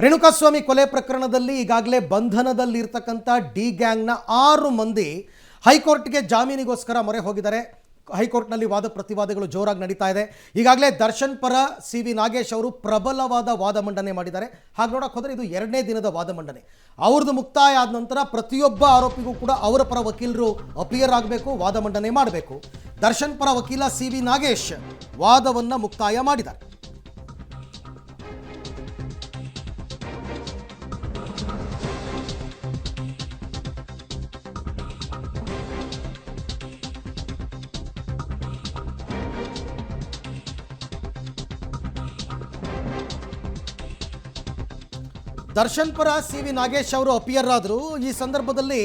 ರೇಣುಕಾಸ್ವಾಮಿ ಕೊಲೆ ಪ್ರಕರಣದಲ್ಲಿ ಈಗಾಗಲೇ ಬಂಧನದಲ್ಲಿರ್ತಕ್ಕಂಥ ಡಿ ಗ್ಯಾಂಗ್ನ 6 ಮಂದಿ ಹೈಕೋರ್ಟ್ಗೆ ಜಾಮೀನಿಗೋಸ್ಕರ ಮೊರೆ ಹೋಗಿದ್ದಾರೆ. ಹೈಕೋರ್ಟ್ನಲ್ಲಿ ವಾದ ಪ್ರತಿವಾದಗಳು ಜೋರಾಗಿ ನಡೀತಾ ಇದೆ. ಈಗಾಗಲೇ ದರ್ಶನ್ ಪರ ಸಿ.ವಿ. ನಾಗೇಶ್ ಅವರು ಪ್ರಬಲವಾದ ವಾದ ಮಂಡನೆ ಮಾಡಿದ್ದಾರೆ. ಹಾಗೆ ನೋಡೋಕೆ ಹೋದರೆ ಇದು 2ನೇ ದಿನದ ವಾದ ಮಂಡನೆ. ಅವ್ರದ್ದು ಮುಕ್ತಾಯ ಆದ ನಂತರ ಪ್ರತಿಯೊಬ್ಬ ಆರೋಪಿಗೂ ಕೂಡ ಅವರ ಪರ ವಕೀಲರು ಅಪಿಯರ್ ಆಗಬೇಕು, ವಾದ ಮಂಡನೆ ಮಾಡಬೇಕು. ದರ್ಶನ್ ಪರ ವಕೀಲ ಸಿ.ವಿ. ನಾಗೇಶ್ ವಾದವನ್ನು ಮುಕ್ತಾಯ ಮಾಡಿದ್ದಾರೆ. ದರ್ಶನ್ ಪರ ಸಿ.ವಿ. ನಾಗೇಶ್ ಅವರು ಅಪಿಯರ್ ಆದರು. ಈ ಸಂದರ್ಭದಲ್ಲಿ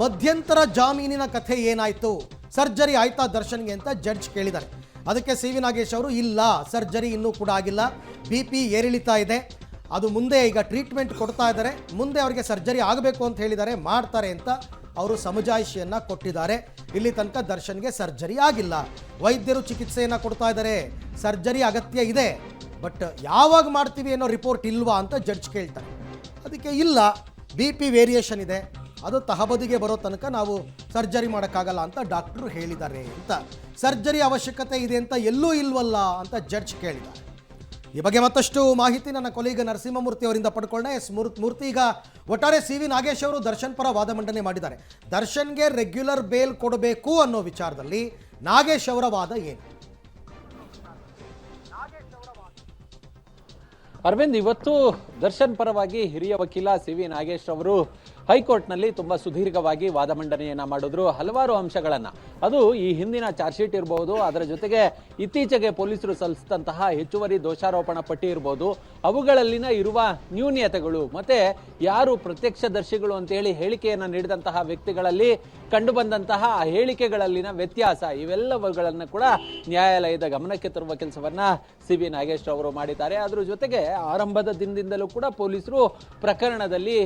ಮಧ್ಯಂತರ ಜಾಮೀನಿನ ಕಥೆ ಏನಾಯಿತು, ಸರ್ಜರಿ ಆಯ್ತಾ ದರ್ಶನ್ಗೆ ಅಂತ ಜಡ್ಜ್ ಕೇಳಿದ್ದಾರೆ. ಅದಕ್ಕೆ ಸಿ.ವಿ. ನಾಗೇಶ್ ಅವರು ಇಲ್ಲ, ಸರ್ಜರಿ ಇನ್ನೂ ಕೂಡ ಆಗಿಲ್ಲ, BP ಏರಿಳಿತಾ ಇದೆ, ಅದು ಮುಂದೆ ಈಗ ಟ್ರೀಟ್ಮೆಂಟ್ ಕೊಡ್ತಾ ಇದ್ದಾರೆ, ಮುಂದೆ ಅವರಿಗೆ ಸರ್ಜರಿ ಆಗಬೇಕು ಅಂತ ಹೇಳಿದ್ದಾರೆ, ಮಾಡ್ತಾರೆ ಅಂತ ಅವರು ಸಮಜಾಯಿಷಿಯನ್ನು ಕೊಟ್ಟಿದ್ದಾರೆ. ಇಲ್ಲಿ ತನಕ ದರ್ಶನ್ಗೆ ಸರ್ಜರಿ ಆಗಿಲ್ಲ, ವೈದ್ಯರು ಚಿಕಿತ್ಸೆಯನ್ನು ಕೊಡ್ತಾ ಇದ್ದಾರೆ, ಸರ್ಜರಿ ಅಗತ್ಯ ಇದೆ, ಬಟ್ ಯಾವಾಗ ಮಾಡ್ತೀವಿ ಅನ್ನೋ ರಿಪೋರ್ಟ್ ಇಲ್ವಾ ಅಂತ ಜಡ್ಜ್ ಕೇಳ್ತಾರೆ. ಅದಕ್ಕೆ ಇಲ್ಲ, BP ವೇರಿಯೇಷನ್ ಇದೆ, ಅದು ತಹಬದಿಗೆ ಬರೋ ತನಕ ನಾವು ಸರ್ಜರಿ ಮಾಡೋಕ್ಕಾಗಲ್ಲ ಅಂತ ಡಾಕ್ಟ್ರು ಹೇಳಿದ್ದಾರೆ ಅಂತ. ಸರ್ಜರಿ ಅವಶ್ಯಕತೆ ಇದೆ ಅಂತ ಎಲ್ಲೂ ಇಲ್ವಲ್ಲ ಅಂತ ಜಡ್ಜ್ ಕೇಳಿದ್ದಾರೆ. ಈ ಬಗ್ಗೆ ಮತ್ತಷ್ಟು ಮಾಹಿತಿ ನನ್ನ ಕೊಲೀಗ ನರಸಿಂಹಮೂರ್ತಿ ಅವರಿಂದ ಪಡ್ಕೊಳ್ಳೋಣ. ಮೂರ್ತಿ, ಈಗ ಒಟ್ಟಾರೆ ಸಿ.ವಿ. ನಾಗೇಶ್ ಅವರು ದರ್ಶನ್ ಪರ ವಾದ ಮಂಡನೆ ಮಾಡಿದ್ದಾರೆ. ದರ್ಶನ್ಗೆ ರೆಗ್ಯುಲರ್ ಬೇಲ್ ಕೊಡಬೇಕು ಅನ್ನೋ ವಿಚಾರದಲ್ಲಿ ನಾಗೇಶ್ ಅವರ ವಾದ ಏನು? ಅರವಿಂದ್, ಇವತ್ತು ದರ್ಶನ್ ಪರವಾಗಿ ಹಿರಿಯ ವಕೀಲ ಸಿ.ವಿ. ನಾಗೇಶ್ ಅವರು ಹೈಕೋರ್ಟ್ನಲ್ಲಿ ತುಂಬ ಸುದೀರ್ಘವಾಗಿ ವಾದ ಮಂಡನೆಯನ್ನು ಮಾಡಿದ್ರು. ಹಲವಾರು ಅಂಶಗಳನ್ನು, ಅದು ಈ ಹಿಂದಿನ ಚಾರ್ಜ್ ಶೀಟ್ ಇರಬಹುದು, ಅದರ ಜೊತೆಗೆ ಇತ್ತೀಚೆಗೆ ಪೊಲೀಸರು ಸಲ್ಲಿಸಿದಂತಹ ಹೆಚ್ಚುವರಿ ದೋಷಾರೋಪಣಾ ಪಟ್ಟಿ ಇರಬಹುದು, ಅವುಗಳಲ್ಲಿನ ಇರುವ ನ್ಯೂನ್ಯತೆಗಳು, ಮತ್ತೆ ಯಾರು ಪ್ರತ್ಯಕ್ಷದರ್ಶಿಗಳು ಅಂತೇಳಿ ಹೇಳಿಕೆಯನ್ನು ನೀಡಿದಂತಹ ವ್ಯಕ್ತಿಗಳಲ್ಲಿ ಕಂಡುಬಂದಂತಹ ಹೇಳಿಕೆಗಳಲ್ಲಿನ ವ್ಯತ್ಯಾಸ, ಇವೆಲ್ಲವುಗಳನ್ನು ಕೂಡ ನ್ಯಾಯಾಲಯದ ಗಮನಕ್ಕೆ ತರುವ ಕೆಲಸವನ್ನ ಸಿ.ವಿ. ನಾಗೇಶ್ ಅವರು ಮಾಡಿದ್ದಾರೆ. ಅದರ ಜೊತೆಗೆ ಆರಂಭದ ದಿನದಿಂದಲೂ ಕೂಡ ಪೊಲೀಸರು ಪ್ರಕರಣದಲ್ಲಿ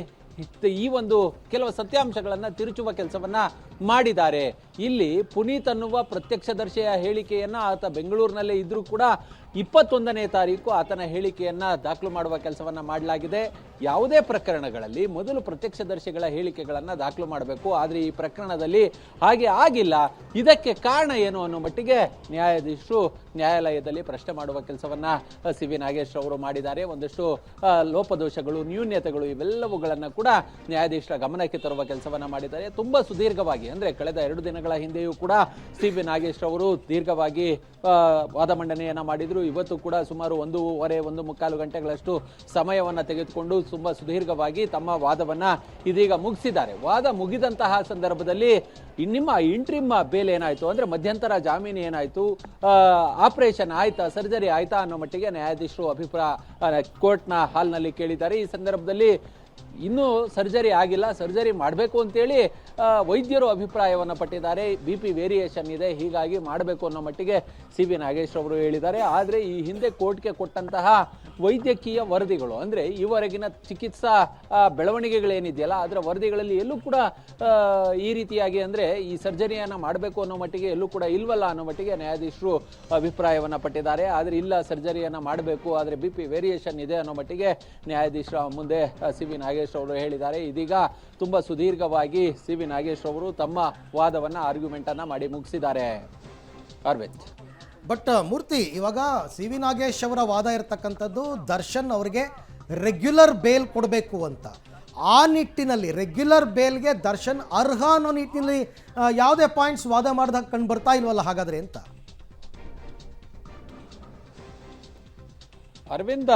ಈ ಒಂದು ಕೆಲವು ಸತ್ಯಾಂಶಗಳನ್ನು ತಿರುಚುವ ಕೆಲಸವನ್ನ ಮಾಡಿದ್ದಾರೆ. ಇಲ್ಲಿ ಪುನೀತ್ ಅನ್ನುವ ಪ್ರತ್ಯಕ್ಷದರ್ಶಿಯ ಹೇಳಿಕೆಯನ್ನ ಆತ ಬೆಂಗಳೂರಿನಲ್ಲೇ ಇದ್ರೂ ಕೂಡ 21ನೇ ತಾರೀಕು ಆತನ ಹೇಳಿಕೆಯನ್ನ ದಾಖಲು ಮಾಡುವ ಕೆಲಸವನ್ನ ಮಾಡಲಾಗಿದೆ. ಯಾವುದೇ ಪ್ರಕರಣಗಳಲ್ಲಿ ಮೊದಲು ಪ್ರತ್ಯಕ್ಷದರ್ಶಿಗಳ ಹೇಳಿಕೆಗಳನ್ನು ದಾಖಲು ಮಾಡಬೇಕು, ಆದರೆ ಈ ಪ್ರಕರಣದಲ್ಲಿ ಹಾಗೆ ಆಗಿಲ್ಲ. ಇದಕ್ಕೆ ಕಾರಣ ಏನು ಅನ್ನೋ ಮಟ್ಟಿಗೆ ನ್ಯಾಯಾಧೀಶರು ನ್ಯಾಯಾಲಯದಲ್ಲಿ ಪ್ರಶ್ನೆ ಮಾಡುವ ಕೆಲಸವನ್ನ ಸಿ.ವಿ. ನಾಗೇಶ್ ಅವರು ಮಾಡಿದ್ದಾರೆ. ಒಂದಷ್ಟು ಲೋಪದೋಷಗಳು, ನ್ಯೂನ್ಯತೆಗಳು, ಇವೆಲ್ಲವುಗಳನ್ನು ಕೂಡ ನ್ಯಾಯಾಧೀಶರ ಗಮನಕ್ಕೆ ತರುವ ಕೆಲಸವನ್ನ ಮಾಡಿದ್ದಾರೆ. ತುಂಬಾ ಸುದೀರ್ಘವಾಗಿ, ಅಂದ್ರೆ ಕಳೆದ 2 ದಿನಗಳ ಹಿಂದೆಯೂ ಕೂಡ ಸಿ.ವಿ. ನಾಗೇಶ್ ಅವರು ದೀರ್ಘವಾಗಿ ವಾದ ಮಂಡನೆಯನ್ನ ಮಾಡಿದ್ರು. ಇವತ್ತು ಕೂಡ ಸುಮಾರು 1.25 ಗಂಟೆಗಳಷ್ಟು ಸಮಯವನ್ನ ತೆಗೆದುಕೊಂಡು ತುಂಬಾ ಸುದೀರ್ಘವಾಗಿ ತಮ್ಮ ವಾದವನ್ನ ಇದೀಗ ಮುಗಿಸಿದ್ದಾರೆ. ವಾದ ಮುಗಿದಂತಹ ಸಂದರ್ಭದಲ್ಲಿ ನಿಮ್ಮ ಇಂಟ್ರಿಮ್ ಬೇಲ್ ಏನಾಯ್ತು, ಅಂದ್ರೆ ಮಧ್ಯಂತರ ಜಾಮೀನು ಏನಾಯ್ತು, ಆಪರೇಷನ್ ಆಯ್ತಾ, ಸರ್ಜರಿ ಆಯ್ತಾ ಅನ್ನೋ ಮಟ್ಟಿಗೆ ನ್ಯಾಯಾಧೀಶರು ಅಭಿಪ್ರಾಯ ಕೋರ್ಟ್ನ ಹಾಲ್ನಲ್ಲಿ ಕೇಳಿದ್ದಾರೆ. ಈ ಸಂದರ್ಭದಲ್ಲಿ ಇನ್ನೂ ಸರ್ಜರಿ ಆಗಿಲ್ಲ, ಸರ್ಜರಿ ಮಾಡಬೇಕು ಅಂತೇಳಿ ವೈದ್ಯರು ಅಭಿಪ್ರಾಯವನ್ನು ಪಟ್ಟಿದ್ದಾರೆ. BP ವೇರಿಯೇಷನ್ ಇದೆ, ಹೀಗಾಗಿ ಮಾಡಬೇಕು ಅನ್ನೋ ಮಟ್ಟಿಗೆ ಸಿ.ವಿ. ನಾಗೇಶ್ ಅವರು ಹೇಳಿದ್ದಾರೆ. ಆದರೆ ಈ ಹಿಂದೆ ಕೋರ್ಟ್ಗೆ ಕೊಟ್ಟಂತಹ ವೈದ್ಯಕೀಯ ವರದಿಗಳು, ಅಂದರೆ ಈವರೆಗಿನ ಚಿಕಿತ್ಸಾ ಬೆಳವಣಿಗೆಗಳೇನಿದೆಯಲ್ಲ ಅದರ ವರದಿಗಳಲ್ಲಿ ಎಲ್ಲೂ ಕೂಡ ಈ ರೀತಿಯಾಗಿ, ಅಂದರೆ ಈ ಸರ್ಜರಿಯನ್ನು ಮಾಡಬೇಕು ಅನ್ನೋ ಮಟ್ಟಿಗೆ ಎಲ್ಲೂ ಕೂಡ ಇಲ್ವಲ್ಲ ಅನ್ನೋ ಮಟ್ಟಿಗೆ ನ್ಯಾಯಾಧೀಶರು ಅಭಿಪ್ರಾಯವನ್ನು ಪಟ್ಟಿದ್ದಾರೆ. ಆದರೆ ಇಲ್ಲ, ಸರ್ಜರಿಯನ್ನು ಮಾಡಬೇಕು, ಆದರೆ BP ವೇರಿಯೇಷನ್ ಇದೆ ಅನ್ನೋ ಮಟ್ಟಿಗೆ ನ್ಯಾಯಾಧೀಶರ ಮುಂದೆ ಸಿ.ವಿ. ನಾಗೇಶ್ ಅವರು ಹೇಳಿದ್ದಾರೆ. ಇದೀಗ ತುಂಬಾ ಸುದೀರ್ಘವಾಗಿ ಸಿ.ವಿ. ನಾಗೇಶ್ ಅವರು ತಮ್ಮ ವಾದವನ್ನ ಆರ್ಗ್ಯುಮೆಂಟ್ ಅನ್ನ ಮಾಡಿ ಮುಗಿಸಿದ್ದಾರೆ. ಅರವಿಂದ್, ಬಟ್ ಮೂರ್ತಿ, ಇವಾಗ ಸಿ.ವಿ. ನಾಗೇಶ್ ಅವರ ವಾದ ಇರತಕ್ಕಂಥದ್ದು ದರ್ಶನ್ ಅವರಿಗೆ ರೆಗ್ಯುಲರ್ ಬೇಲ್ ಕೊಡಬೇಕು ಅಂತ. ಆ ನಿಟ್ಟಿನಲ್ಲಿ ರೆಗ್ಯುಲರ್ ಬೇಲ್ಗೆ ದರ್ಶನ್ ಅರ್ಹ ಅನ್ನೋ ನಿಟ್ಟಿನಲ್ಲಿ ಯಾವುದೇ ಪಾಯಿಂಟ್ಸ್ ವಾದ ಮಾಡಿದಾಗ ಕಂಡು ಬರ್ತಾ ಇಲ್ವಲ್ಲ ಹಾಗಾದ್ರೆ ಅಂತ. ಅರವಿಂದ,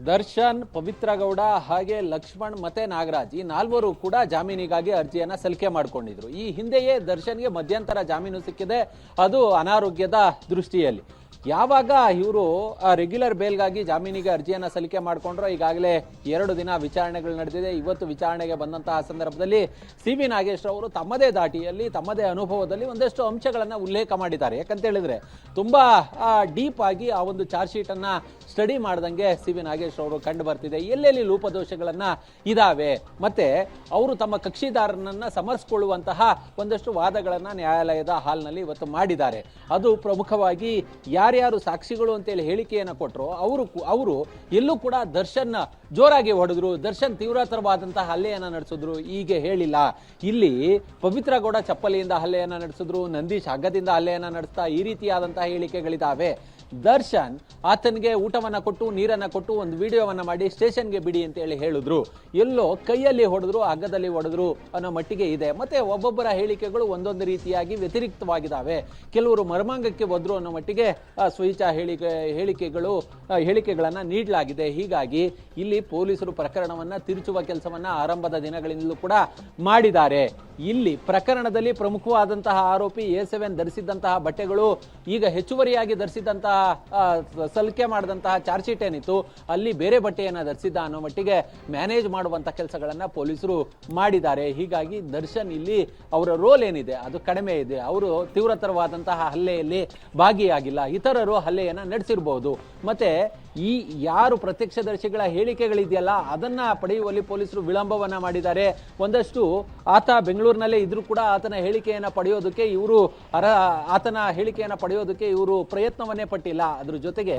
ದರ್ಶನ್, ಪವಿತ್ರ ಗೌಡ, ಹಾಗೆ ಲಕ್ಷ್ಮಣ್ ಮತ್ತೆ ನಾಗರಾಜ್, ಈ 4 ಕೂಡ ಜಾಮೀನಿಗಾಗಿ ಅರ್ಜಿಯನ್ನ ಸಲ್ಲಿಕೆ ಮಾಡಿಕೊಂಡಿದ್ರು. ಈ ಹಿಂದೆಯೇ ದರ್ಶನ್ಗೆ ಮಧ್ಯಂತರ ಜಾಮೀನು ಸಿಕ್ಕಿದೆ, ಅದು ಅನಾರೋಗ್ಯದ ದೃಷ್ಟಿಯಲ್ಲಿ. ಯಾವಾಗ ಇವರು ರೆಗ್ಯುಲರ್ ಬೇಲ್ಗಾಗಿ ಜಾಮೀನಿಗೆ ಅರ್ಜಿಯನ್ನು ಸಲ್ಲಿಕೆ ಮಾಡಿಕೊಂಡ್ರು, ಈಗಾಗಲೇ 2 ದಿನ ವಿಚಾರಣೆಗಳು ನಡೆದಿದೆ. ಇವತ್ತು ವಿಚಾರಣೆಗೆ ಬಂದಂತಹ ಸಂದರ್ಭದಲ್ಲಿ ಸಿ.ವಿ. ನಾಗೇಶ್ ಅವರು ತಮ್ಮದೇ ದಾಟಿಯಲ್ಲಿ, ತಮ್ಮದೇ ಅನುಭವದಲ್ಲಿ ಒಂದಷ್ಟು ಅಂಶಗಳನ್ನು ಉಲ್ಲೇಖ ಮಾಡಿದ್ದಾರೆ. ಯಾಕಂತ ಹೇಳಿದ್ರೆ ತುಂಬಾ ಡೀಪ್ ಆಗಿ ಆ ಒಂದು ಚಾರ್ಜ್ ಶೀಟ್ ಅನ್ನ ಸ್ಟಡಿ ಮಾಡ್ದಂಗೆ ಸಿ.ವಿ. ನಾಗೇಶ್ ಅವರು ಕಂಡು ಬರ್ತಿದೆ. ಎಲ್ಲೆಲ್ಲಿ ಲೋಪದೋಷಗಳನ್ನ ಇದಾವೆ, ಮತ್ತೆ ಅವರು ತಮ್ಮ ಕಕ್ಷಿದಾರನನ್ನ ಸಮರ್ಸ್ಕೊಳ್ಳುವಂತಹ ಒಂದಷ್ಟು ವಾದಗಳನ್ನ ನ್ಯಾಯಾಲಯದ ಹಾಲ್ನಲ್ಲಿ ಇವತ್ತು ಮಾಡಿದ್ದಾರೆ. ಅದು ಪ್ರಮುಖವಾಗಿ ಯಾರು ಯಾರ್ಯಾರು ಸಾಕ್ಷಿಗಳು ಅಂತೇಳಿ ಹೇಳಿಕೆಯನ್ನು ಕೊಟ್ಟರು ಅವರು ಎಲ್ಲೂ ಕೂಡ ದರ್ಶನ್ ಜೋರಾಗಿ ಹೊಡೆದ್ರು, ದರ್ಶನ್ ತೀವ್ರತರವಾದಂತಹ ಹಲ್ಲೆಯನ್ನು ನಡೆಸಿದ್ರು ಹೀಗೆ ಹೇಳಿಲ್ಲ. ಇಲ್ಲಿ ಪವಿತ್ರ ಗೌಡ ಚಪ್ಪಲಿಯಿಂದ ಹಲ್ಲೆಯನ್ನು ನಡೆಸಿದ್ರು, ನಂದೀಶ್ ಹಗ್ಗದಿಂದ ಹಲ್ಲೆಯನ್ನು ನಡೆಸ್ತಾ ಈ ರೀತಿಯಾದಂತಹ ಹೇಳಿಕೆಗಳಿದ್ದಾವೆ. ದರ್ಶನ್ ಆತನಿಗೆ ಊಟವನ್ನ ಕೊಟ್ಟು ನೀರನ್ನ ಕೊಟ್ಟು ಒಂದು ವಿಡಿಯೋವನ್ನ ಮಾಡಿ ಸ್ಟೇಷನ್ಗೆ ಬಿಡಿ ಅಂತ ಹೇಳಿ ಹೇಳಿದ್ರು. ಎಲ್ಲೋ ಕೈಯಲ್ಲಿ ಹೊಡೆದ್ರು, ಹಗ್ಗದಲ್ಲಿ ಹೊಡೆದ್ರು ಅನ್ನೋ ಮಟ್ಟಿಗೆ ಇದೆ. ಮತ್ತೆ ಒಬ್ಬೊಬ್ಬರ ಹೇಳಿಕೆಗಳು ಒಂದೊಂದು ರೀತಿಯಾಗಿ ವ್ಯತಿರಿಕ್ತವಾಗಿದ್ದಾವೆ. ಕೆಲವರು ಮರ್ಮಾಂಗಕ್ಕೆ ಹೋದ್ರು ಅನ್ನೋ ಮಟ್ಟಿಗೆ ಸ್ವಇಚ್ಛಾ ಹೇಳಿಕೆಗಳನ್ನ ನೀಡಲಾಗಿದೆ. ಹೀಗಾಗಿ ಇಲ್ಲಿ ಪೊಲೀಸರು ಪ್ರಕರಣವನ್ನ ತಿರುಚುವ ಕೆಲಸವನ್ನ ಆರಂಭದ ದಿನಗಳಿಂದಲೂ ಕೂಡ ಮಾಡಿದ್ದಾರೆ. ಇಲ್ಲಿ ಪ್ರಕರಣದಲ್ಲಿ ಪ್ರಮುಖವಾದಂತಹ ಆರೋಪಿ A7 ಧರಿಸಿದ್ದಂತಹ ಬಟ್ಟೆಗಳು ಈಗ ಹೆಚ್ಚುವರಿಯಾಗಿ ಧರಿಸಿದ್ದಂತಹ ಸಲಿಕೆ ಮಾಡಿದಂತಹ ಚಾರ್ಜ್ ಶೀಟ್ ಏನಿತ್ತು ಅಲ್ಲಿ ಬೇರೆ ಬಟ್ಟೆಯನ್ನ ಧರಿಸಿದ್ದ ಅನ್ನೋ ಮಟ್ಟಿಗೆ ಮ್ಯಾನೇಜ್ ಮಾಡುವಂತ ಕೆಲಸಗಳನ್ನ ಪೊಲೀಸರು ಮಾಡಿದ್ದಾರೆ. ಹೀಗಾಗಿ ದರ್ಶನ್ ಇಲ್ಲಿ ಅವರ ರೋಲ್ ಏನಿದೆ ಅದು ಕಡಿಮೆ ಇದೆ. ಅವರು ತೀವ್ರತರವಾದಂತಹ ಹಲ್ಲೆಯಲ್ಲಿ ಭಾಗಿಯಾಗಿಲ್ಲ, ಇತರರು ಹಲ್ಲೆಯನ್ನ ನಡೆಸಿರಬಹುದು. ಮತ್ತೆ ಈ ಯಾರು ಪ್ರತ್ಯಕ್ಷದರ್ಶಿಗಳ ಹೇಳಿಕೆಗಳಿದೆಯಲ್ಲ ಅದನ್ನ ಪಡೆಯುವಲ್ಲಿ ಪೊಲೀಸರು ವಿಳಂಬವನ್ನ ಮಾಡಿದ್ದಾರೆ. ಒಂದಷ್ಟು ಆತ ಬೆಂಗಳೂರಿನಲ್ಲೇ ಇದ್ರೂ ಕೂಡ ಆತನ ಹೇಳಿಕೆಯನ್ನ ಪಡೆಯೋದಕ್ಕೆ ಇವರು ಪ್ರಯತ್ನವನ್ನೇ ಪಟ್ಟಿಲ್ಲ. ಅದ್ರ ಜೊತೆಗೆ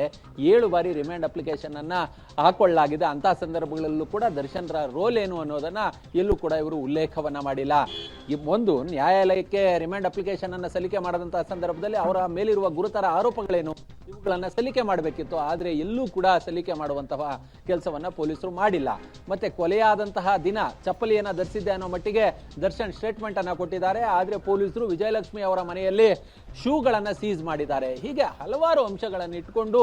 7 ಬಾರಿ ರಿಮ್ಯಾಂಡ್ ಅಪ್ಲಿಕೇಶನ್ ಅನ್ನ ಹಾಕೊಳ್ಳಲಾಗಿದೆ. ಅಂತ ಸಂದರ್ಭಗಳಲ್ಲೂ ಕೂಡ ದರ್ಶನ್ ರೋಲ್ ಏನು ಅನ್ನೋದನ್ನ ಎಲ್ಲೂ ಕೂಡ ಇವರು ಉಲ್ಲೇಖವನ್ನ ಮಾಡಿಲ್ಲ. ಒಂದು ನ್ಯಾಯಾಲಯಕ್ಕೆ ರಿಮ್ಯಾಂಡ್ ಅಪ್ಲಿಕೇಶನ್ ಅನ್ನ ಸಲ್ಲಿಕೆ ಮಾಡದಂತಹ ಸಂದರ್ಭದಲ್ಲಿ ಅವರ ಮೇಲಿರುವ ಗುರುತರ ಆರೋಪಗಳೇನು ಇವುಗಳನ್ನ ಸಲ್ಲಿಕೆ ಮಾಡಬೇಕಿತ್ತು. ಆದ್ರೆ ಎಲ್ಲೂ ಕೂಡ ಸಲ್ಲಿಕೆ ಮಾಡುವಂತಹ ಕೆಲಸವನ್ನ ಪೊಲೀಸರು ಮಾಡಿಲ್ಲ. ಮತ್ತೆ ಕೊಲೆಯಾದಂತಹ ದಿನ ಚಪ್ಪಲಿಯನ್ನ ಧರಿಸಿದ್ದೆ ಅನ್ನೋ ಮಟ್ಟಿಗೆ ದರ್ಶನ್ ಸ್ಟೇಟ್ಮೆಂಟ್ ಅನ್ನ ಕೊಟ್ಟಿದ್ದಾರೆ. ಆದ್ರೆ ಪೊಲೀಸರು ವಿಜಯಲಕ್ಷ್ಮಿ ಅವರ ಮನೆಯಲ್ಲಿ ಶೂಗಳನ್ನ ಸೀಸ್ ಮಾಡಿದ್ದಾರೆ. ಹೀಗೆ ಹಲವಾರು ಅಂಶಗಳನ್ನು ಇಟ್ಕೊಂಡು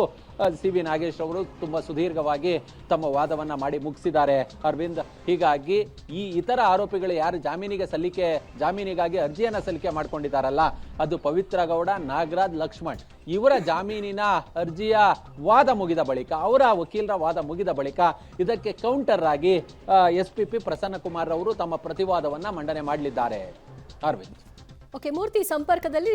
CV ನಾಗೇಶ್ ಅವರು ತುಂಬಾ ಸುದೀರ್ಘವಾಗಿ ತಮ್ಮ ವಾದವನ್ನ ಮಾಡಿ ಮುಗಿಸಿದ್ದಾರೆ ಅರವಿಂದ್. ಹೀಗಾಗಿ ಈ ಇತರ ಆರೋಪಿಗಳು ಯಾರು ಜಾಮೀನಿಗಾಗಿ ಅರ್ಜಿಯನ್ನ ಸಲ್ಲಿಕೆ ಮಾಡ್ಕೊಂಡಿದ್ದಾರಲ್ಲ ಅದು ಪವಿತ್ರ ಗೌಡ, ನಾಗರಾಜ್, ಲಕ್ಷ್ಮಣ್ ಇವರ ಜಾಮೀನಿನ ಅರ್ಜಿಯ ವಾದ ಮುಗಿದ ಬಳಿಕ, ಅವರ ವಕೀಲರ ವಾದ ಮುಗಿದ ಬಳಿಕ ಇದಕ್ಕೆ ಕೌಂಟರ್ ಆಗಿ SPP ಪ್ರಸನ್ನ ಕುಮಾರ್ ಅವರು ತಮ್ಮ ಪ್ರತಿವಾದವನ್ನ ಮಂಡನೆ ಮಾಡಲಿದ್ದಾರೆ. ಅರವಿಂದ್. ಓಕೆ, ಮೂರ್ತಿ ಸಂಪರ್ಕದಲ್ಲಿ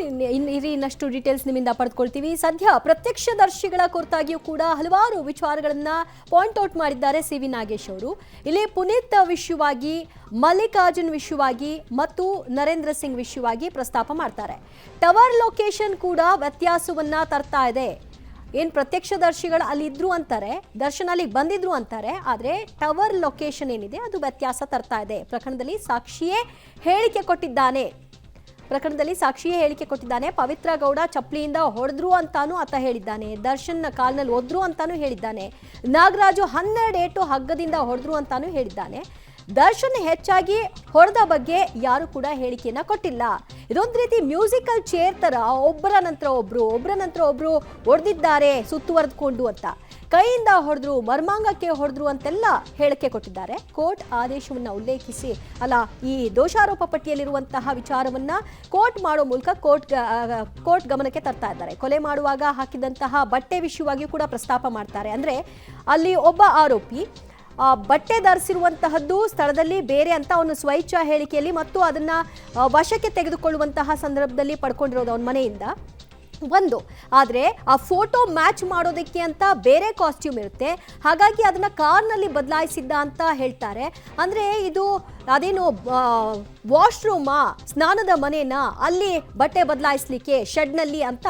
ಇನ್ನಷ್ಟು ಡೀಟೇಲ್ಸ್ ನಿಮ್ಮಿಂದ ಪಡೆದುಕೊಳ್ತೀವಿ. ಸದ್ಯ ಪ್ರತ್ಯಕ್ಷದರ್ಶಿಗಳ ಕುರಿತಾಗಿಯೂ ಕೂಡ ಹಲವಾರು ವಿಚಾರಗಳನ್ನ ಪಾಯಿಂಟ್ ಔಟ್ ಮಾಡಿದ್ದಾರೆ CV ನಾಗೇಶ್ ಅವರು. ಇಲ್ಲಿ ಪುನೀತ್ ವಿಷಯವಾಗಿ, ಮಲ್ಲಿಕಾರ್ಜುನ್ ವಿಷಯವಾಗಿ ಮತ್ತು ನರೇಂದ್ರ ಸಿಂಗ್ ವಿಷಯವಾಗಿ ಪ್ರಸ್ತಾಪ ಮಾಡ್ತಾರೆ. ಟವರ್ ಲೊಕೇಶನ್ ಕೂಡ ವ್ಯತ್ಯಾಸವನ್ನ ತರ್ತಾ ಇದೆ. ಏನು ಪ್ರತ್ಯಕ್ಷದರ್ಶಿಗಳು ಅಲ್ಲಿ ಇದ್ರು ಅಂತಾರೆ, ದರ್ಶನ್ ಅಲ್ಲಿಗೆ ಬಂದಿದ್ರು ಅಂತಾರೆ, ಆದರೆ ಟವರ್ ಲೊಕೇಶನ್ ಏನಿದೆ ಅದು ವ್ಯತ್ಯಾಸ ತರ್ತಾ ಇದೆ. ಪ್ರಕರಣದಲ್ಲಿ ಸಾಕ್ಷಿಯೇ ಹೇಳಿಕೆ ಕೊಟ್ಟಿದ್ದಾನೆ. ಪವಿತ್ರ ಗೌಡ ಚಪ್ಲಿಯಿಂದ ಹೊಡೆದ್ರು ಅಂತಾನು ಆತ ಹೇಳಿದ್ದಾನೆ. ದರ್ಶನ್ ಕಾಲ್ನಲ್ಲಿ ಒದ್ರು ಅಂತಾನು ಹೇಳಿದ್ದಾನೆ. ನಾಗರಾಜು 12 ಏಟು ಹಗ್ಗದಿಂದ ಹೊಡೆದ್ರು ಅಂತಾನು ಹೇಳಿದ್ದಾನೆ. ದರ್ಶನ್ ಹೆಚ್ಚಾಗಿ ಹೊಡೆದ ಬಗ್ಗೆ ಯಾರು ಕೂಡ ಹೇಳಿಕೆಯನ್ನ ಕೊಟ್ಟಿಲ್ಲ. ಇದೊಂದು ರೀತಿ ಮ್ಯೂಸಿಕಲ್ ಚೇರ್ ತರ ಒಬ್ಬರ ನಂತರ ಒಬ್ರು ಹೊಡೆದಿದ್ದಾರೆ ಸುತ್ತುವರೆದುಕೊಂಡು ಅಂತ. ಕೈಯಿಂದ ಹೊಡೆದ್ರು, ಮರ್ಮಾಂಗಕ್ಕೆ ಹೊಡೆದ್ರು ಅಂತೆಲ್ಲ ಹೇಳಿಕೆ ಕೊಟ್ಟಿದ್ದಾರೆ. ಕೋರ್ಟ್ ಆದೇಶವನ್ನ ಉಲ್ಲೇಖಿಸಿ ಈ ದೋಷಾರೋಪ ಪಟ್ಟಿಯಲ್ಲಿರುವಂತಹ ವಿಚಾರವನ್ನ ಕೋರ್ಟ್ ಮಾಡೋ ಮೂಲಕ ಕೋರ್ಟ್ ಗಮನಕ್ಕೆ ತರ್ತಾ ಇದ್ದಾರೆ. ಕೊಲೆ ಮಾಡುವಾಗ ಹಾಕಿದಂತಹ ಬಟ್ಟೆ ವಿಷಯವಾಗಿಯೂ ಕೂಡ ಪ್ರಸ್ತಾಪ ಮಾಡ್ತಾರೆ. ಅಂದ್ರೆ ಅಲ್ಲಿ ಒಬ್ಬ ಆರೋಪಿ ಬಟ್ಟೆ ಧರಿಸಿರುವಂತಹದ್ದು ಸ್ಥಳದಲ್ಲಿ ಬೇರೆ ಅಂತ ಅವನು ಸ್ವಇಚ್ಛಾ ಹೇಳಿಕೆಯಲ್ಲಿ ಮತ್ತು ಅದನ್ನ ವಶಕ್ಕೆ ತೆಗೆದುಕೊಳ್ಳುವಂತಹ ಸಂದರ್ಭದಲ್ಲಿ ಪಡ್ಕೊಂಡಿರೋದು ಅವನ ಮನೆಯಿಂದ ಒಂದು. ಆದರೆ ಆ ಫೋಟೋ ಮ್ಯಾಚ್ ಮಾಡೋದಕ್ಕೆ ಅಂತ ಬೇರೆ ಕಾಸ್ಟ್ಯೂಮ್ ಇರುತ್ತೆ, ಹಾಗಾಗಿ ಅದನ್ನ ಕಾರ್ನಲ್ಲಿ ಬದಲಾಯಿಸಿದ್ದ ಅಂತ ಹೇಳ್ತಾರೆ. ಅಂದ್ರೆ ಇದು ಅದೇನು ವಾಶ್ರೂಮಾ, ಸ್ನಾನದ ಮನೆನಾ, ಅಲ್ಲಿ ಬಟ್ಟೆ ಬದಲಾಯಿಸಲಿಕ್ಕೆ ಶೆಡ್ನಲ್ಲಿ ಅಂತ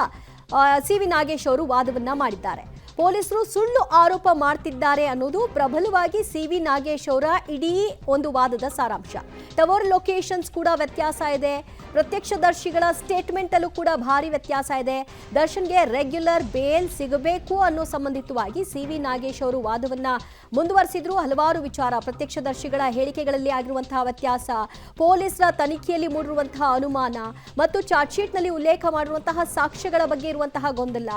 CV ನಾಗೇಶ್ ಅವರು ವಾದವನ್ನ ಮಾಡಿದ್ದಾರೆ. ಪೊಲೀಸರು ಸುಳ್ಳು ಆರೋಪ ಮಾಡ್ತಿದ್ದಾರೆ ಅನ್ನೋದು ಪ್ರಬಲವಾಗಿ CV ನಾಗೇಶ್ ಅವರ ಇಡೀ ಒಂದು ವಾದದ ಸಾರಾಂಶ. ಟವರ್ ಲೊಕೇಶನ್ಸ್ ಕೂಡ ವ್ಯತ್ಯಾಸ ಇದೆ. ಪ್ರತ್ಯಕ್ಷದರ್ಶಿಗಳ ಸ್ಟೇಟ್ಮೆಂಟ್ ಅಲ್ಲೂ ಕೂಡ ಭಾರಿ ವ್ಯತ್ಯಾಸ ಇದೆ. ದರ್ಶನ್ಗೆ ರೆಗ್ಯುಲರ್ ಬೇಲ್ ಸಿಗಬೇಕು ಅನ್ನೋ ಸಂಬಂಧಿತವಾಗಿ CV ನಾಗೇಶ್ ಅವರು ವಾದವನ್ನ ಮುಂದುವರಿಸಿದ್ರು. ಹಲವಾರು ವಿಚಾರ, ಪ್ರತ್ಯಕ್ಷದರ್ಶಿಗಳ ಹೇಳಿಕೆಗಳಲ್ಲಿ ಆಗಿರುವಂತಹ ವ್ಯತ್ಯಾಸ, ಪೊಲೀಸರ ತನಿಖೆಯಲ್ಲಿ ಮೂಡಿರುವಂತಹ ಅನುಮಾನ ಮತ್ತು ಚಾರ್ಜ್ ಶೀಟ್ನಲ್ಲಿ ಉಲ್ಲೇಖ ಮಾಡಿರುವಂತಹ ಸಾಕ್ಷ್ಯಗಳ ಬಗ್ಗೆ ಇರುವಂತಹ ಗೊಂದಲ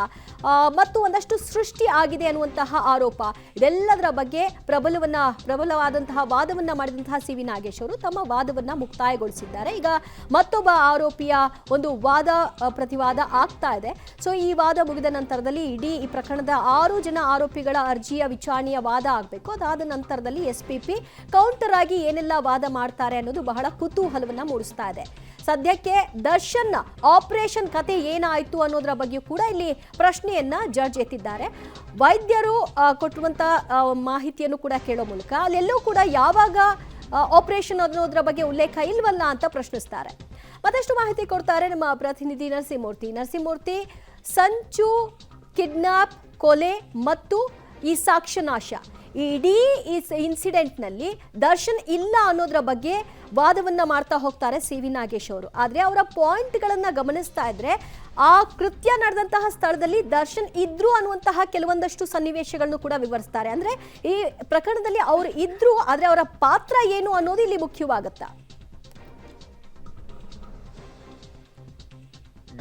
ಮತ್ತು ಒಂದಷ್ಟು ಸೃಷ್ಟಿ ಆಗಿದೆ ಅನ್ನುವಂತಹ ಆರೋಪ, ಇದೆಲ್ಲದರ ಬಗ್ಗೆ ಪ್ರಬಲವಾದಂತಹ ವಾದವನ್ನ ಮಾಡಿದಂತಹ CV ನಾಗೇಶ್ ಅವರು ತಮ್ಮ ವಾದವನ್ನ ಮುಕ್ತಾಯಗೊಳಿಸಿದ್ದಾರೆ. ಈಗ ಮತ್ತೊಬ್ಬ ಆರೋಪಿಯ ಒಂದು ವಾದ ಪ್ರತಿವಾದ ಆಗ್ತಾ ಇದೆ. ಸೊ ಈ ವಾದ ಮುಗಿದ ನಂತರದಲ್ಲಿ ಇಡೀ ಈ ಪ್ರಕರಣದ 6 ಜನ ಆರೋಪಿಗಳ ಅರ್ಜಿಯ ವಿಚಾರಣೆಯ ವಾದ ಆಗಬೇಕು. ಅದಾದ ನಂತರದಲ್ಲಿ SPP ಕೌಂಟರ್ ಆಗಿ ಏನೆಲ್ಲ ವಾದ ಮಾಡ್ತಾರೆ ಅನ್ನೋದು ಬಹಳ ಕುತೂಹಲವನ್ನ ಮೂಡಿಸ್ತಾ ಇದೆ. ಸದ್ಯಕ್ಕೆ ದರ್ಶನ್ ಆಪರೇಷನ್ ಕತೆ ಏನಾಯ್ತು ಅನ್ನೋದರ ಬಗ್ಗೆ ಕೂಡ ಇಲ್ಲಿ ಪ್ರಶ್ನೆಯನ್ನ ಜಡ್ಜ್ ಎತ್ತಿದ್ದಾರೆ. ವೈದ್ಯರು ಕೊಟ್ಟಿರುವಂತಹ ಮಾಹಿತಿಯನ್ನು ಕೂಡ ಕೇಳೋ ಮೂಲಕ ಅಲ್ಲೆಲ್ಲೂ ಕೂಡ ಯಾವಾಗ ಆಪರೇಷನ್ ಅನ್ನೋದ್ರ ಬಗ್ಗೆ ಉಲ್ಲೇಖ ಇಲ್ವಲ್ಲ ಅಂತ ಪ್ರಶ್ನಿಸ್ತಾರೆ. ಮತ್ತಷ್ಟು ಮಾಹಿತಿ ಕೊಡ್ತಾರೆ ನಮ್ಮ ಪ್ರತಿನಿಧಿ ನರಸಿಂಹಮೂರ್ತಿ. ಸಂಚು ಕಿಡ್ನಾಪ್, ಕೊಲೆ ಮತ್ತು ಈ ಸಾಕ್ಷ್ಯನಾಶ, ಈ ಇಡೀ ಇನ್ಸಿಡೆಂಟ್ನಲ್ಲಿ ದರ್ಶನ್ ಇಲ್ಲ ಅನ್ನೋದ್ರ ಬಗ್ಗೆ ವಾದವನ್ನ ಮಾಡ್ತಾ ಹೋಗ್ತಾರೆ ಸಿ ವಿ ನಾಗೇಶ್ ಅವರು. ಆದರೆ ಅವರ ಪಾಯಿಂಟ್ಗಳನ್ನ ಗಮನಿಸ್ತಾ ಇದ್ರೆ ಆ ಕೃತ್ಯ ನಡೆದಂತಹ ಸ್ಥಳದಲ್ಲಿ ದರ್ಶನ್ ಇದ್ರು ಅನ್ನುವಂತಹ ಕೆಲವೊಂದಷ್ಟು ಸನ್ನಿವೇಶಗಳನ್ನು ಕೂಡ ವಿವರಿಸ್ತಾರೆ. ಅಂದ್ರೆ ಈ ಪ್ರಕರಣದಲ್ಲಿ ಅವರು ಇದ್ರು, ಆದ್ರೆ ಅವರ ಪಾತ್ರ ಏನು ಅನ್ನೋದು ಇಲ್ಲಿ ಮುಖ್ಯವಾಗುತ್ತಾ?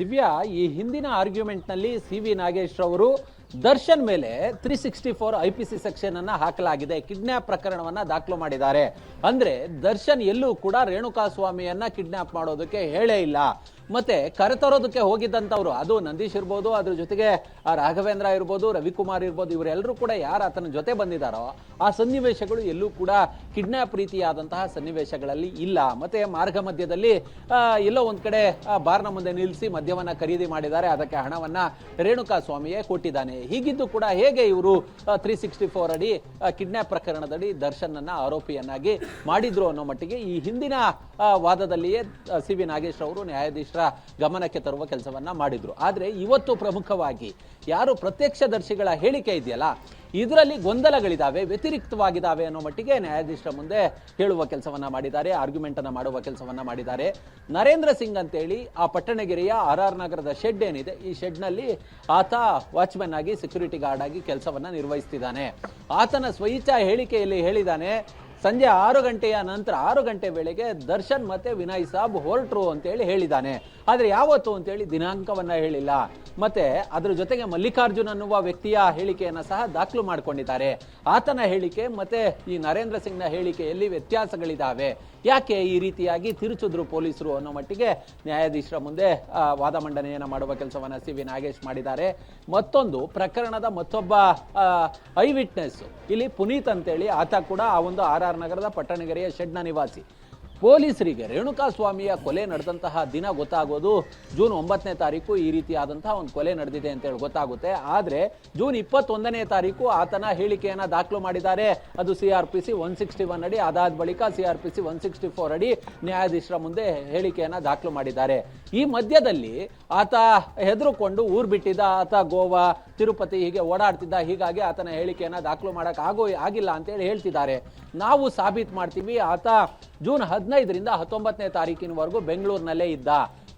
ದಿವ್ಯಾ, ಈ ಹಿಂದಿನ ಆರ್ಗ್ಯುಮೆಂಟ್ನಲ್ಲಿ ಸಿ ವಿ ನಾಗೇಶ್ ಅವರು ದರ್ಶನ್ ಮೇಲೆ 364 IPC ಸೆಕ್ಷನ್ ಅನ್ನ ಹಾಕಲಾಗಿದೆ, ಕಿಡ್ನಾಪ್ ಪ್ರಕರಣವನ್ನ ದಾಖಲು ಮಾಡಿದ್ದಾರೆ. ಅಂದ್ರೆ ದರ್ಶನ್ ಎಲ್ಲೂ ಕೂಡ ರೇಣುಕಾಸ್ವಾಮಿಯನ್ನ ಕಿಡ್ನಾಪ್ ಮಾಡೋದಕ್ಕೆ ಹೇಳೇ ಇಲ್ಲ. ಮತ್ತೆ ಕರೆತರೋದಕ್ಕೆ ಹೋಗಿದ್ದಂಥವ್ರು, ಅದು ನಂದೀಶ್ ಇರ್ಬೋದು, ಅದ್ರ ಜೊತೆಗೆ ರಾಘವೇಂದ್ರ ಇರ್ಬೋದು, ರವಿಕುಮಾರ್ ಇರ್ಬೋದು, ಇವರೆಲ್ಲರೂ ಕೂಡ ಯಾರು ಆತನ ಜೊತೆ ಬಂದಿದ್ದಾರೋ ಆ ಸನ್ನಿವೇಶಗಳು ಎಲ್ಲೂ ಕೂಡ ಕಿಡ್ನಾಪ್ ರೀತಿಯಾದಂತಹ ಸನ್ನಿವೇಶಗಳಲ್ಲಿ ಇಲ್ಲ. ಮತ್ತೆ ಮಾರ್ಗ ಮಧ್ಯದಲ್ಲಿ ಎಲ್ಲೋ ಒಂದ್ ಕಡೆ ಬಾರ್ನ ಮುಂದೆ ನಿಲ್ಲಿಸಿ ಮದ್ಯವನ್ನ ಖರೀದಿ ಮಾಡಿದ್ದಾರೆ, ಅದಕ್ಕೆ ಹಣವನ್ನ ರೇಣುಕಾಸ್ವಾಮಿಯೇ ಕೊಟ್ಟಿದ್ದಾನೆ. ಹೀಗಿದ್ದು ಕೂಡ ಹೇಗೆ ಇವರು 364 ಅಡಿ ಕಿಡ್ನಾಪ್ ಪ್ರಕರಣದಡಿ ದರ್ಶನ್ ಅನ್ನ ಆರೋಪಿಯನ್ನಾಗಿ ಮಾಡಿದ್ರು ಅನ್ನೋ ಮಟ್ಟಿಗೆ ಈ ಹಿಂದಿನ ವಾದದಲ್ಲಿಯೇ ಸಿ ವಿ ನಾಗೇಶ್ ಅವರು ನ್ಯಾಯಾಧೀಶರ ಗಮನಕ್ಕೆ ತರುವ ಕೆಲಸವನ್ನ ಮಾಡಿದ್ರು. ಆದ್ರೆ ಇವತ್ತು ಪ್ರಮುಖವಾಗಿ ಯಾರು ಪ್ರತ್ಯಕ್ಷದರ್ಶಿಗಳ ಹೇಳಿಕೆ ಇದೆಯಲ್ಲ, ಇದರಲ್ಲಿ ಗೊಂದಲಗಳಿದಾವೆ, ವ್ಯತಿರಿಕ್ತವಾಗಿದ್ದಾವೆ ಅನ್ನೋ ಮಟ್ಟಿಗೆ ನ್ಯಾಯಾಧೀಶರ ಮುಂದೆ ಹೇಳುವ ಕೆಲಸವನ್ನ ಮಾಡಿದ್ದಾರೆ, ಆರ್ಗ್ಯುಮೆಂಟ್ ಅನ್ನ ಮಾಡುವ ಕೆಲಸವನ್ನ ಮಾಡಿದ್ದಾರೆ. ನರೇಂದ್ರ ಸಿಂಗ್ ಅಂತೇಳಿ ಆ ಪಟ್ಟಣಗೆರೆಯ RR ನಗರದ ಶೆಡ್ ಏನಿದೆ, ಈ ಶೆಡ್ ನಲ್ಲಿ ಆತ ವಾಚ್ಮನ್ ಆಗಿ, ಸೆಕ್ಯೂರಿಟಿ ಗಾರ್ಡ್ ಆಗಿ ಕೆಲಸವನ್ನ ನಿರ್ವಹಿಸ್ತಿದ್ದಾನೆ. ಆತನ ಸ್ವಇಚ್ಛಾ ಹೇಳಿಕೆಯಲ್ಲಿ ಹೇಳಿದ್ದಾನೆ, ಸಂಜೆ 6 ಗಂಟೆಯ ನಂತರ 6 ಗಂಟೆ ವೇಳೆಗೆ ದರ್ಶನ್ ಮತ್ತೆ ವಿನಯ್ ಸಾಬ್ ಹೊರಟ್ರು ಅಂತೇಳಿ ಹೇಳಿದ್ದಾನೆ. ಆದ್ರೆ ಯಾವತ್ತು ಅಂತೇಳಿ ದಿನಾಂಕವನ್ನ ಹೇಳಿಲ್ಲ. ಮತ್ತೆ ಅದ್ರ ಜೊತೆಗೆ ಮಲ್ಲಿಕಾರ್ಜುನ್ ಅನ್ನುವ ವ್ಯಕ್ತಿಯ ಹೇಳಿಕೆಯನ್ನ ಸಹ ದಾಖಲು ಮಾಡಿಕೊಂಡಿದ್ದಾರೆ. ಆತನ ಹೇಳಿಕೆ ಮತ್ತೆ ಈ ನರೇಂದ್ರ ಸಿಂಗ್ ನ ಹೇಳಿಕೆಯಲ್ಲಿ ವ್ಯತ್ಯಾಸಗಳಿದಾವೆ. ಯಾಕೆ ಈ ರೀತಿಯಾಗಿ ತಿರುಚಿದ್ರು ಪೊಲೀಸರು ಅನ್ನೋ ಮಟ್ಟಿಗೆ ನ್ಯಾಯಾಧೀಶರ ಮುಂದೆ ವಾದ ಮಂಡನೆಯನ್ನ ಮಾಡುವ ಕೆಲಸವನ್ನ ಸಿ ವಿ ನಾಗೇಶ್ ಮಾಡಿದ್ದಾರೆ. ಮತ್ತೊಂದು ಪ್ರಕರಣದ ಮತ್ತೊಬ್ಬ ಐ ವಿಟ್ನೆಸ್ ಇಲ್ಲಿ ಪುನೀತ್ ಅಂತೇಳಿ, ಆತ ಕೂಡ ಆ ಒಂದು RR ನಗರದ ಪಟ್ಟಣಗೆರೆಯ ಶೆಡ್ನ ನಿವಾಸಿ. ಪೊಲೀಸರಿಗೆ ರೇಣುಕಾಸ್ವಾಮಿಯ ಕೊಲೆ ನಡೆದಂತಹ ದಿನ ಗೊತ್ತಾಗೋದು ಜೂನ್ 9ನೇ ತಾರೀಕು ಈ ರೀತಿಯಾದಂತಹ ಒಂದು ಕೊಲೆ ನಡೆದಿದೆ ಅಂತೇಳಿ ಗೊತ್ತಾಗುತ್ತೆ. ಆದ್ರೆ ಜೂನ್ 21ನೇ ತಾರೀಕು ಆತನ ಹೇಳಿಕೆಯನ್ನ ದಾಖಲು ಮಾಡಿದ್ದಾರೆ. ಅದು CRPC 161 ಅಡಿ, ಅದಾದ ಬಳಿಕ CRPC 164 ಅಡಿ ನ್ಯಾಯಾಧೀಶರ ಮುಂದೆ ಹೇಳಿಕೆಯನ್ನ ದಾಖಲು ಮಾಡಿದ್ದಾರೆ. ಈ ಮಧ್ಯದಲ್ಲಿ ಆತ ಹೆದರುಕೊಂಡು ಊರ್ ಬಿಟ್ಟಿದ್ದ, ಆತ ಗೋವಾ, ತಿರುಪತಿ ಹೀಗೆ ಓಡಾಡ್ತಿದ್ದ. ಹೀಗಾಗಿ ಆತನ ಹೇಳಿಕೆಯನ್ನ ದಾಖಲು ಮಾಡಕ್ ಆಗಿಲ್ಲ ಅಂತೇಳಿ ಹೇಳ್ತಿದ್ದಾರೆ. ನಾವು ಸಾಬೀತು ಮಾಡ್ತೀವಿ, ಆತ ಜೂನ್ 15ರಿಂದ 19ನೇ ತಾರೀಕಿನವರೆಗೂ ಬೆಂಗಳೂರಿನಲ್ಲೇ ಇದ್ದ.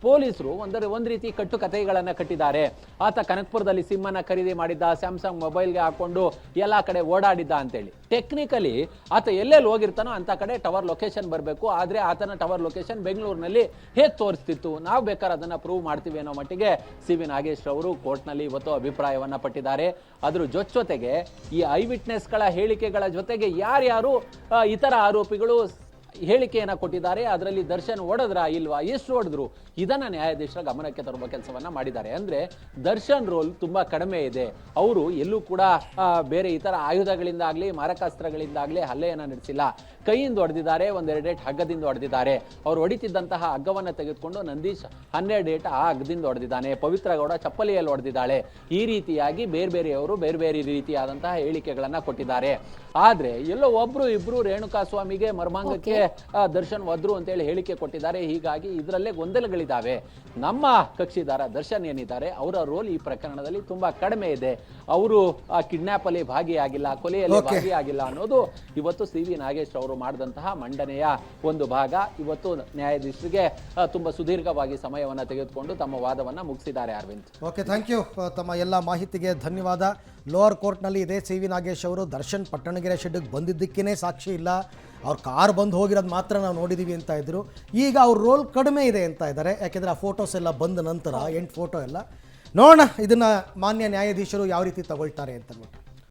ಪೊಲೀಸರು ಒಂದ್ ರೀತಿ ಕಟ್ಟುಕತೆಗಳನ್ನ ಕಟ್ಟಿದ್ದಾರೆ. ಆತ ಕನಕಪುರದಲ್ಲಿ ಸಿಮ್ಮನ್ನ ಖರೀದಿ ಮಾಡಿದ್ದ, ಸ್ಯಾಮ್ಸಂಗ್ ಮೊಬೈಲ್ಗೆ ಹಾಕೊಂಡು ಎಲ್ಲಾ ಕಡೆ ಓಡಾಡಿದ್ದ ಅಂತೇಳಿ. ಟೆಕ್ನಿಕಲಿ ಆತ ಎಲ್ಲೆಲ್ಲಿ ಹೋಗಿರ್ತಾನೋ ಅಂತ ಕಡೆ ಟವರ್ ಲೊಕೇಶನ್ ಬರಬೇಕು. ಆದ್ರೆ ಆತನ ಟವರ್ ಲೊಕೇಶನ್ ಬೆಂಗಳೂರಿನಲ್ಲಿ ಹೇಗೆ ತೋರಿಸ್ತಿತ್ತು, ನಾವು ಬೇಕಾದ್ರೆ ಅದನ್ನ ಪ್ರೂವ್ ಮಾಡ್ತೀವಿ ಅನ್ನೋ ಮಟ್ಟಿಗೆ ಸಿ ವಿ ನಾಗೇಶ್ ಅವರು ಕೋರ್ಟ್ನಲ್ಲಿ ಇವತ್ತು ಅಭಿಪ್ರಾಯವನ್ನ ಪಟ್ಟಿದ್ದಾರೆ. ಅದ್ರ ಜೊತೆಗೆ ಈ ಐ ವಿಟ್ನೆಸ್ಗಳ ಹೇಳಿಕೆಗಳ ಜೊತೆಗೆ ಯಾರ್ಯಾರು ಇತರ ಆರೋಪಿಗಳು ಹೇಳಿಕೆಯನ್ನ ಕೊಟ್ಟಿದ್ದಾರೆ, ಅದರಲ್ಲಿ ದರ್ಶನ್ ಹೊಡೆದ್ರ ಇಲ್ವಾ, ಎಷ್ಟು ಹೊಡೆದ್ರು, ಇದನ್ನ ನ್ಯಾಯಾಧೀಶರ ಗಮನಕ್ಕೆ ತರುವ ಕೆಲಸವನ್ನ ಮಾಡಿದ್ದಾರೆ. ಅಂದ್ರೆ ದರ್ಶನ್ ರೋಲ್ ತುಂಬಾ ಕಡಿಮೆ ಇದೆ. ಅವರು ಎಲ್ಲೂ ಕೂಡ ಬೇರೆ ಇತರ ಆಯುಧಗಳಿಂದಾಗ್ಲಿ ಮಾರಕಾಸ್ತ್ರಗಳಿಂದಾಗ್ಲಿ ಹಲ್ಲೆಯನ್ನ ನಡೆಸಿಲ್ಲ. ಕೈಯಿಂದ ಹೊಡೆದಿದ್ದಾರೆ, ಒಂದೆರಡೇಟ್ ಹಗ್ಗದಿಂದ ಹೊಡೆದಿದ್ದಾರೆ. ಅವ್ರು ಹೊಡಿತಿದ್ದಂತಹ ಹಗ್ಗವನ್ನ ತೆಗೆದುಕೊಂಡು ನಂದೀಶ್ 12 ಆ ಹಗ್ಗದಿಂದ ಹೊಡೆದಿದ್ದಾನೆ. ಪವಿತ್ರ ಗೌಡ ಚಪ್ಪಲಿಯಲ್ಲಿ ಹೊಡೆದಿದ್ದಾಳೆ. ಈ ರೀತಿಯಾಗಿ ಬೇರೆಯವರು ಬೇರೆ ರೀತಿಯಾದಂತಹ ಹೇಳಿಕೆಗಳನ್ನ ಕೊಟ್ಟಿದ್ದಾರೆ. ಆದ್ರೆ ಎಲ್ಲೋ ಒಬ್ರು ಇಬ್ರು ರೇಣುಕಾಸ್ವಾಮಿಗೆ ಮರ್ಮಾಂಗಕ್ಕೆ ದರ್ಶನ್ ಹೋದ್ರು ಅಂತೇಳಿ ಹೇಳಿಕೆ ಕೊಟ್ಟಿದ್ದಾರೆ. ಹೀಗಾಗಿ ಇದರಲ್ಲೇ ಗೊಂದಲಗಳಿದ್ದಾವೆ. ನಮ್ಮ ಕಕ್ಷಿದಾರ ದರ್ಶನ್ ಏನಿದ್ದಾರೆ, ಅವರ ರೋಲ್ ಈ ಪ್ರಕರಣದಲ್ಲಿ ತುಂಬಾ ಕಡಿಮೆ ಇದೆ. ಅವರು ಕಿಡ್ನಾಪ್ ಅಲ್ಲಿ ಭಾಗಿಯಾಗಿಲ್ಲ, ಕೊಲೆಯಲ್ಲಿ ಭಾಗಿಯಾಗಿಲ್ಲ ಅನ್ನೋದು ಇವತ್ತು ಸಿ ವಿ ನಾಗೇಶ್ ಅವರು ಮಾಡಿದಂತಹ ಮಂಡನೆಯ ಒಂದು ಭಾಗ. ಇವತ್ತು ನ್ಯಾಯಾಧೀಶರಿಗೆ ತುಂಬಾ ಸುದೀರ್ಘವಾಗಿ ಸಮಯವನ್ನ ತೆಗೆದುಕೊಂಡು ತಮ್ಮ ವಾದವನ್ನ ಮುಗಿಸಿದ್ದಾರೆ. Arvind, okay, thank you. ತಮ್ಮ ಎಲ್ಲ ಮಾಹಿತಿಗೆ ಧನ್ಯವಾದ. ಲೋವರ್ ಕೋರ್ಟ್ನಲ್ಲಿ ಇದೆ ಸಿ ವಿ ನಾಗೇಶ್ ಅವರು ದರ್ಶನ್ ಪಟ್ಟಣಗೆರೆ ಶೆಡ್ಗೆ ಬಂದಿದ್ದಕ್ಕೇ ಸಾಕ್ಷಿ ಇಲ್ಲ, ಅವ್ರ ಕಾರ್ ಬಂದು ಹೋಗಿರೋದು ಮಾತ್ರ ನಾವು ನೋಡಿದ್ದೀವಿ ಅಂತ ಇದ್ರು. ಈಗ ಅವ್ರ ರೋಲ್ ಕಡಿಮೆ ಇದೆ ಅಂತ ಇದ್ದಾರೆ. ಯಾಕೆಂದರೆ ಆ ಫೋಟೋಸ್ ಎಲ್ಲ ಬಂದ ನಂತರ 8 ಫೋಟೋ ಎಲ್ಲ ನೋಡೋಣ ಇದನ್ನು ಮಾನ್ಯ ನ್ಯಾಯಾಧೀಶರು ಯಾವ ರೀತಿ ತಗೊಳ್ತಾರೆ ಅಂತ.